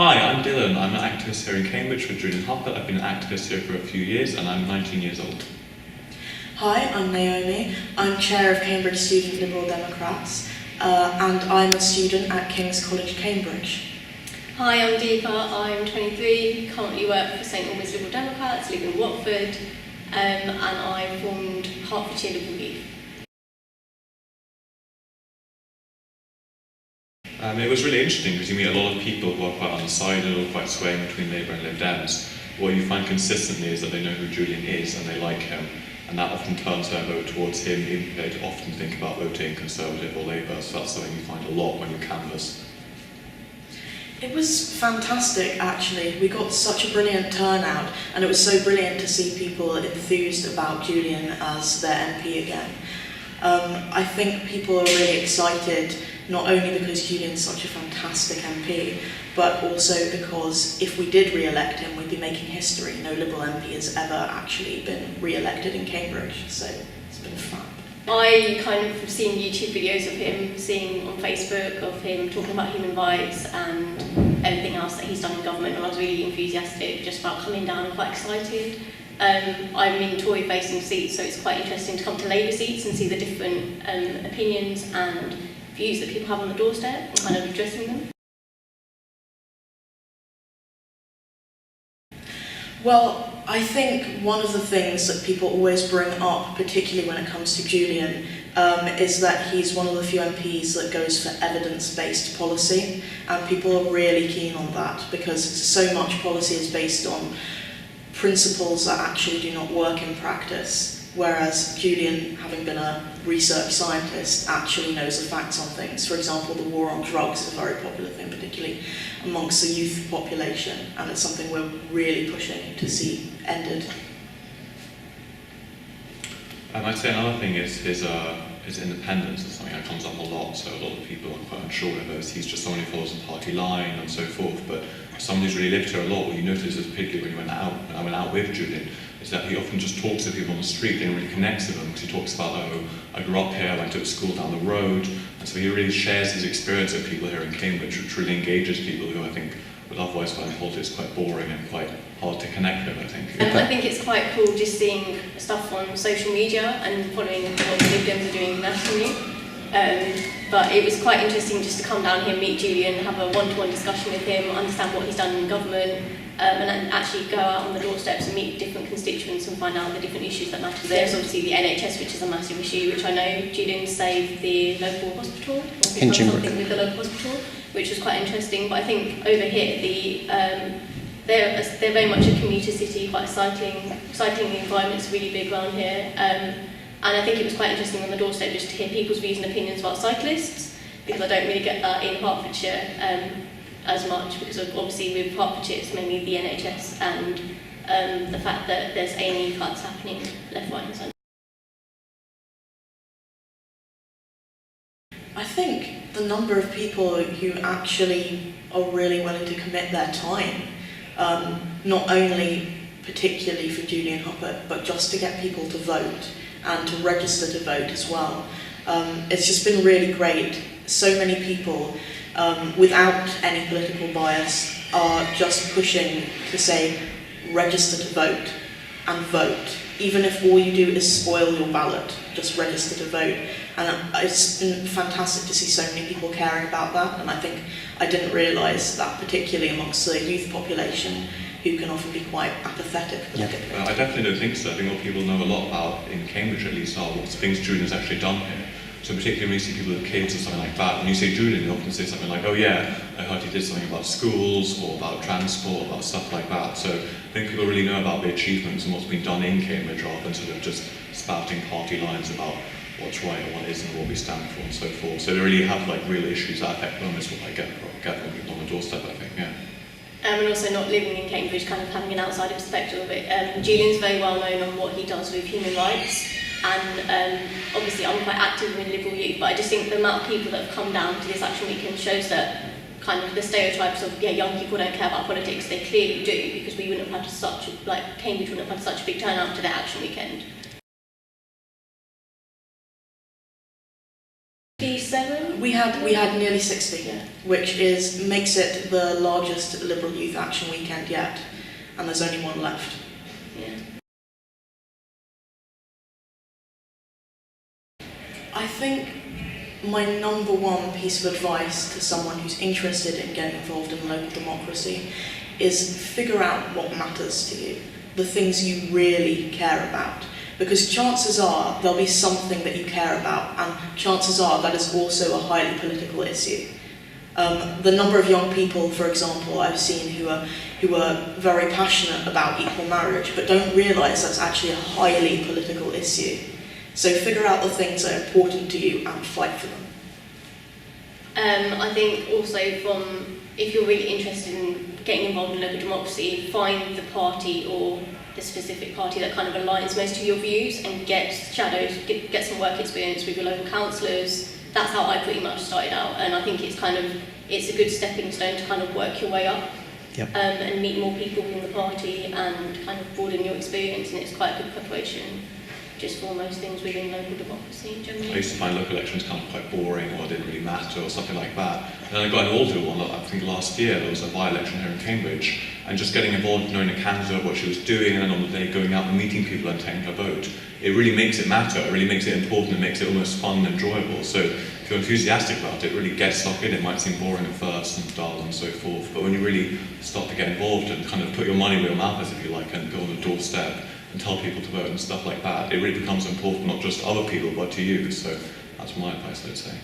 Hi, I'm Dylan. I'm an activist here in Cambridge with Julian Huppert. I've been an activist here for a few years and I'm 19 years old. Hi, I'm Naomi. I'm chair of Cambridge Student Liberal Democrats and I'm a student at King's College, Cambridge. Hi, I'm Deepa. I'm 23, currently work for St Albans Liberal Democrats, live in Watford, and I formed Hertfordshire Liberal Youth. It was really interesting because you meet a lot of people who are quite undecided or quite swaying between Labour and Lib Dems. What you find consistently is that they know who Julian is and they like him, and that often turns their vote towards him, even though they often think about voting Conservative or Labour, so that's something you find a lot when you canvass. It was fantastic, actually. We got such a brilliant turnout, and it was so brilliant to see people enthused about Julian as their MP again. I think people are really excited, not only because Julian's such a fantastic MP, but also because if we did re-elect him, we'd be making history. No Liberal MP has ever actually been re-elected in Cambridge, so it's been fun. I kind of have seen YouTube videos of him, seeing on Facebook of him talking about human rights and everything else that he's done in government, and I was really enthusiastic just about coming down and quite excited. I'm in Tory facing seats, so it's quite interesting to come to Labour seats and see the different opinions and views that people have on the doorstep and kind of addressing them. Well, I think one of the things that people always bring up, particularly when it comes to Julian, is that he's one of the few MPs that goes for evidence-based policy, and people are really keen on that because so much policy is based on principles that actually do not work in practice, whereas Julian, having been a research scientist, actually knows the facts on things. For example, the war on drugs is a very popular thing, particularly amongst the youth population, and it's something we're really pushing to see ended. I'd say another thing is his independence is something that comes up a lot, so a lot of people are quite unsure whether he's just someone who follows the party line and so forth, but someone who's really lived here a lot, what you notice is particularly when I went out with Julian, is that he often just talks to people on the street and really connects with them, because he talks about, oh, I grew up here, I went to school down the road, and so he really shares his experience with people here in Cambridge, which really engages people who I think would otherwise find politics quite boring and quite hard to connect with, I think. I think it's quite cool just seeing stuff on social media and following what the Lib Dems are doing nationally. But it was quite interesting just to come down here, meet Julian, have a one-to-one discussion with him, understand what he's done in government, and actually go out on the doorsteps and meet different constituents and find out the different issues that matter. There's obviously the NHS, which is a massive issue, which I know Julian saved the local hospital, or done something with the local hospital, which was quite interesting. But I think over here, they're very much a commuter city, quite cycling environment's really big around here. And I think it was quite interesting on the doorstep just to hear people's views and opinions about cyclists, because I don't really get that in Hertfordshire as much, because obviously with Hertfordshire it's mainly the NHS and the fact that there's A&E cuts happening left, right and centre. I think the number of people who actually are really willing to commit their time, not only particularly for Julian Huppert, but just to get people to vote and to register to vote as well. It's just been really great. So many people, without any political bias, are just pushing to say, register to vote and vote. Even if all you do is spoil your ballot, just register to vote. And it's been fantastic to see so many people caring about that, and I think I didn't realise that particularly amongst the youth population, who can often be quite apathetic politically. Well, I definitely don't think so. I think what people know a lot about, in Cambridge at least, are what things Julian's actually done here. So particularly when you see people with kids or something like that, when you say Julian, you often say something like, oh yeah, I heard he did something about schools, or about transport, about stuff like that. So I think people really know about the achievements and what's been done in Cambridge, rather than sort of just spouting party lines about what's right and what isn't, what we stand for and so forth. So they really have like real issues that affect them, is what I get from people on the doorstep, I think, yeah. And also not living in Cambridge, kind of having an outsider perspective of it. Julian's very well known on what he does with human rights, and obviously I'm quite active in Liberal Youth, but I just think the amount of people that have come down to this action weekend shows that kind of the stereotypes of, yeah, young people don't care about politics, they clearly do, because we wouldn't have had Cambridge wouldn't have had such a big turnout to their action weekend. We We had nearly 60, Yeah. which makes it the largest Liberal Youth Action weekend yet, and there's only one left. Yeah. I think my number one piece of advice to someone who's interested in getting involved in local democracy is figure out what matters to you, the things you really care about. Because chances are there'll be something that you care about, and chances are that is also a highly political issue. The number of young people, for example, I've seen who are very passionate about equal marriage, but don't realise that's actually a highly political issue. So figure out the things that are important to you and fight for them. I think also if you're really interested in getting involved in local democracy, find the party or the specific party that kind of aligns most to your views and get shadowed, get some work experience with your local councillors. That's how I pretty much started out, and I think it's a good stepping stone to kind of work your way up. Yep. And meet more people in the party and kind of broaden your experience, and it's quite a good preparation just for most things within local democracy generally. I used to find local elections kind of quite boring or didn't really matter or something like that. And then I got involved in one, I think last year, there was a by-election here in Cambridge, and just getting involved, knowing a candidate, what she was doing, and then on the day going out and meeting people and taking her vote, it really makes it matter, it really makes it important, it makes it almost fun and enjoyable. So if you're enthusiastic about it, really get stuck in. It might seem boring at first and dull and so forth, but when you really start to get involved and kind of put your money where your mouth is, if you like, and go on the doorstep and tell people to vote and stuff like that, it really becomes important not just to other people but to you. So that's my advice, I'd say.